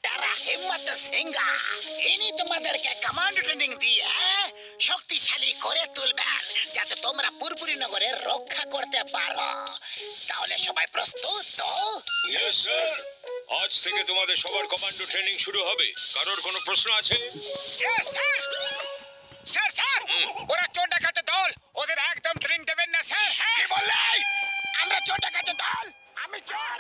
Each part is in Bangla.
টারা হিম্মত সিংহা ইনি তোমাদেরকে কমান্ড ট্রেনিং দিয়ে শক্তিশালী করে তুলবেন যাতে তোমরা পুরপুরি নগরে রক্ষা করতে পারো। তাহলে সবাই প্রস্তুত তো? Yes sir. আজ থেকে তোমাদের সবার কমান্ডো ট্রেনিং শুরু হবে। কারোর কোনো প্রশ্ন আছে? Yes sir. স্যার স্যার, ওরা চোর ডাকাতের দল, ওদের একদম ট্রেনিং দেবেন না স্যার। কি বললে? আমরা চোর ডাকাতের দল? আমি চোর?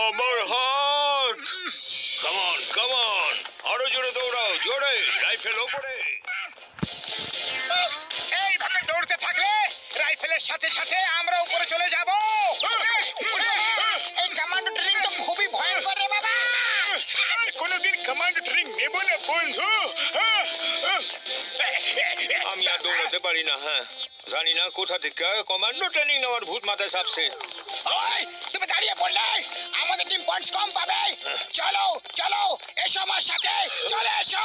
আমার হাত! Come on, come on! আরো জোরে দৌড়াও, জোরে! রাইফেল ওপরে! এইভাবে দৌড়তে থাকলে রাইফেলের সাথে সাথে আমরা উপরে চলে যাব। এই কমান্ডো ট্রেনিং তো খুবই ভয়ঙ্কর রে বাবা। আর কোনোদিন কমান্ড ট্রেনিং নেব না বন্ধু। আমি আর দৌড়াতে পারি না। হ্যাঁ, জানি না কোথা থেকে কমান্ডো ট্রেনিং নেওয়ার ভূত মাথায় চাপছে। ওই তুমি দাঁড়িয়ে পড়লে আমাদের টিম পয়েন্টস কম পাবে। চলো চলো, এসো আমার সাথে, চলে এসো।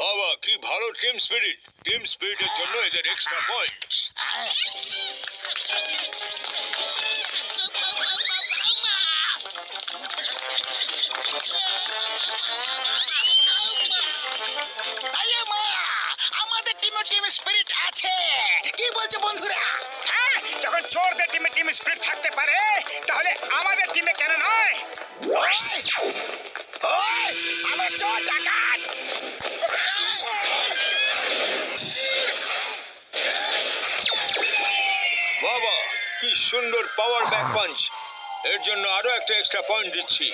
বাবা, কি ভালো টিম স্পিরিট! টিম স্পিরিটের জন্য এদের এক্সট্রা পয়েন্টস। আমাদের টিমে টিম স্পিরিট আছে। কি বলছো বন্ধুরা? হ্যাঁ, যখন চোরদের টিমে টিম স্পিরিট থাকতে পারে তাহলে আমাদের টিমে কেন নয়? আমরা চোর ডাকাত। বাবা, কি সুন্দর পাওয়ার ব্যাক পাঞ্চ! এর জন্য আরো একটা এক্সট্রা পয়েন্ট দিচ্ছি।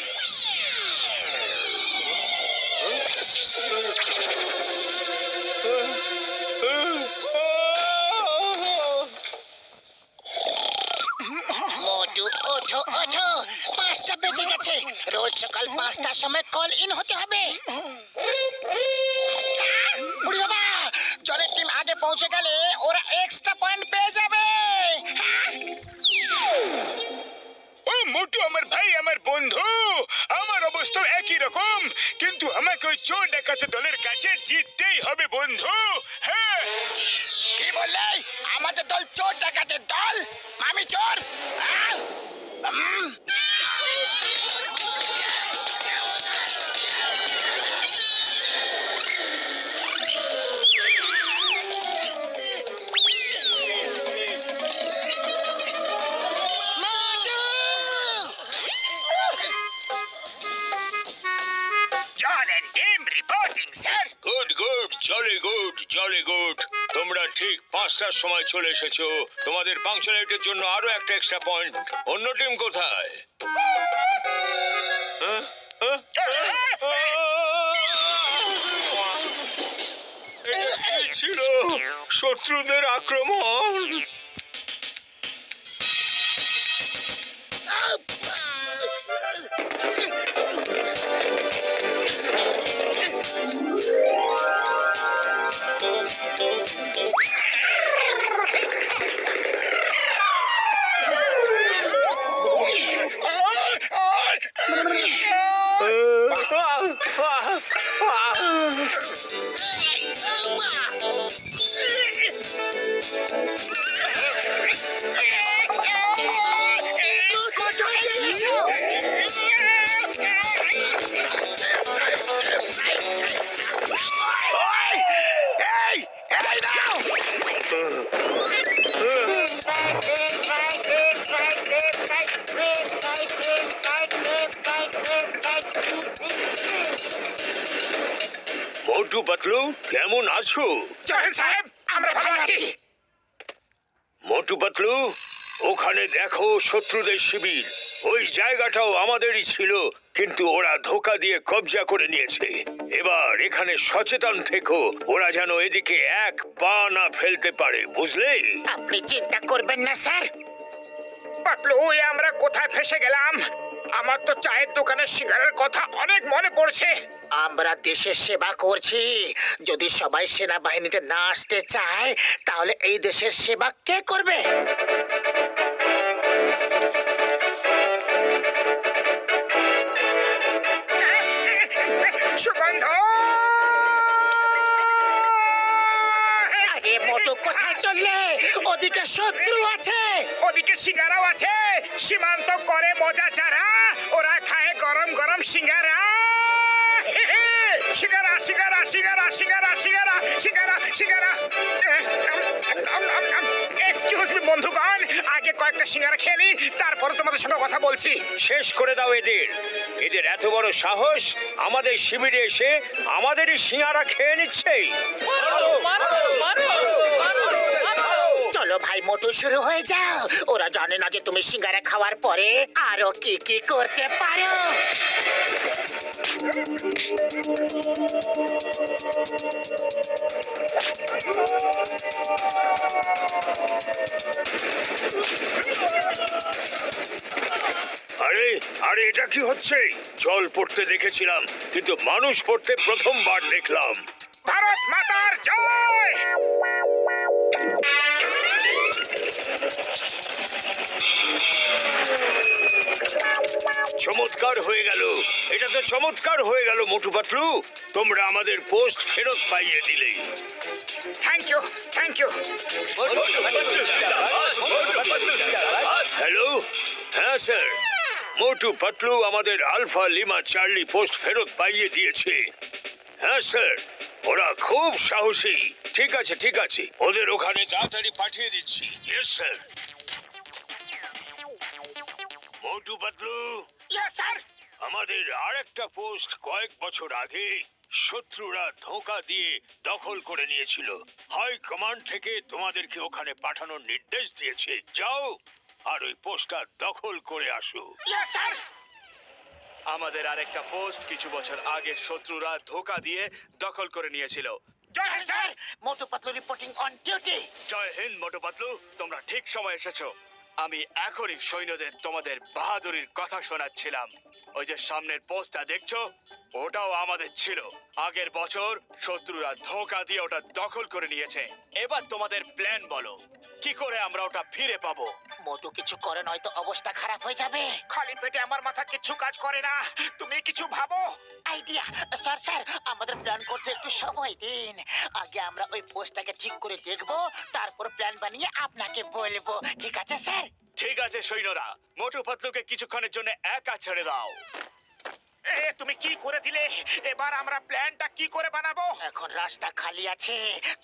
মোটু ওঠো ওঠো, 5টা বেজে গেছে। রোজ সকাল 5টার সময় কল ইন হতে হবে। বুড়ি বাবা, জলের টিম আগে পৌঁছে গেলে ওরা এক্সট্রা পয়েন্ট পেয়ে যাবে। ও মোটু আমার ভাই, আমার বন্ধু, আমার অবস্থা একই রকম, কিন্তু আমাকে ওই চোর ডাকাত দলের কাছে জিততেই হবে বন্ধু। হ্যাঁ, কি বললে? আমাদের দল চোর ডাকাতের দল? আমি চোর? John and team reporting sir. Good good, jolly good, jolly good. তোমরা ঠিক 5টার সময় চলে এসেছো। তোমাদের পাংচুয়ালিটির জন্য আরো একটা এক্সট্রা পয়েন্ট। অন্য টিম কোথায়? এটা কি ছিল? শত্রুদের আক্রমণ! মোটু পাতলু, কেমন আছো? জয়েন সাহেব, আমরা ভালো আছি। মোটু পাতলু, ওখানে দেখো শত্রুদের শিবির। ওই জায়গাটাও আমাদেরই ছিল, কিন্তু ওরা ধোকা দিয়ে কবজা করে নিয়েছে। এবার এখানে সচেতন থেকো, ওরা যেন এদিকে এক পা না ফেলতে পারে, বুঝলে? আপনি চিন্তা করবেন না স্যার। পাতলু, আমরা কোথায় ফেসে গেলাম? আমার তো চায়ের দোকানের সিঙ্গারের কথা অনেক মনে পড়ছে। আমরা দেশের সেবা করছি, যদি সবাই সেনাবাহিনীতে না আসতে চায় তাহলে এই দেশের সেবা কে করবে? সুগন্ধ! আরে মোটু কোথায় চললে? ওদিকে শত্রু আছে। ওদিকে সিঙ্গারাও আছে। সীমান্ত করে মজা চারা, ওরা খায় গরম গরম সিঙ্গারা। সিঙ্গারা সিঙ্গারা সিঙ্গারা সিঙ্গারা সিঙ্গারা সিঙ্গারা সিঙ্গারা। এক্সকিউজ মি বন্ধুগণ, আগে কয়েকটা সিঙ্গারা খেয়ে নি, তারপরে তোমাদের সঙ্গে কথা বলছি। শেষ করে দাও এদের। এদের এত বড় সাহস আমাদের শিবিরে এসে আমাদেরই সিঙ্গারা খেয়ে নিচ্ছে। চলো ভাই মোটু, শুরু হয়ে যাও। ওরা জানে না যে তুমি সিঙ্গারা খাওয়ার পরে আরো কি কি করতে পারো। আরে আরে এটা কি হচ্ছে? জল পড়তে দেখেছিলাম, কিন্তু মানুষ পড়তে প্রথমবার দেখলাম। ভারত মাতার জয়! চমৎকার হয়ে গেল, এটা তো চমৎকার হয়ে গেল মোটু পাতলু। তোমরা আমাদের পোস্ট ফেরত পাইয়ে দিলে। Thank you, thank you. Hello, হ্যাঁ স্যার, মোটু পাতলু আমাদের আলফা লিমা চার্লি পোস্ট ফেরত পাইয়ে দিয়েছে। হ্যাঁ স্যার, ওরা খুব সাহসী। ঠিক আছে ঠিক আছে, ওদের ওখানে তাড়াতাড়ি পাঠিয়ে দিচ্ছি। Yes sir. Motu Patlu, yes sir. আমাদের আরেকটা পোস্ট কয়েক বছর আগে শত্রুরা ধোঁকা দিয়ে দখল করে নিয়েছিল। হাই কমান্ড থেকে তোমাদেরকে ওখানে পাঠানোর নির্দেশ দিয়েছে। যাও আর ওই পোস্টটা দখল করে আসো। Yes sir. আমাদের আরেকটা পোস্ট কিছু বছর আগে শত্রুরা ধোঁকা দিয়ে দখল করে নিয়েছিল। Jai Hind sir. Motu Patlu reporting on duty. Jai Hind Motu Patlu, তোমরা ঠিক সময় এসেছো। আমি এখনই সৈন্যদের তোমাদের বাহাদুরির কথা শোনাচ্ছিলাম। ওই যে সামনের পোস্টটা দেখছো, ওটাও আমাদের ছিল। আগের বছর শত্রুরা ধোঁকা দিয়ে ওটা দখল করে নিয়েছে। এবার তোমাদের প্ল্যান বলো, কি করে আমরা ওটা ফিরে পাবো? মোটু কিছু করে নয়তো অবস্থা খারাপ হয়ে যাবে। খালি পেটে আমার মাথা কিছু কাজ করে না, তুমি কিছু ভাবো। আইডিয়া। স্যার স্যার, আমাদের প্ল্যান করতে একটু সময় দিন। আগে আমরা ওই পোস্টটাকে ঠিক করে দেখব, তারপর প্ল্যান বানিয়ে আপনাকে বলবো। ঠিক আছে স্যার? ঠিক আছে সৈন্যরা, মোটু পাতলুকে কিছুক্ষণের জন্য একা ছেড়ে দাও। তুমি কি করে দিলে? এবার আমরা প্ল্যানটা কি করে বানাবো? এখন রাস্তা খালি আছে,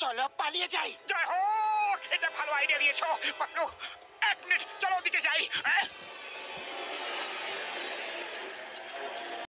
চলো পালিয়ে যাই। জয় হোক, এটা ভালো আইডিয়া দিয়েছো পাতলু। এক মিনিট, চলো ওদিকে যাই।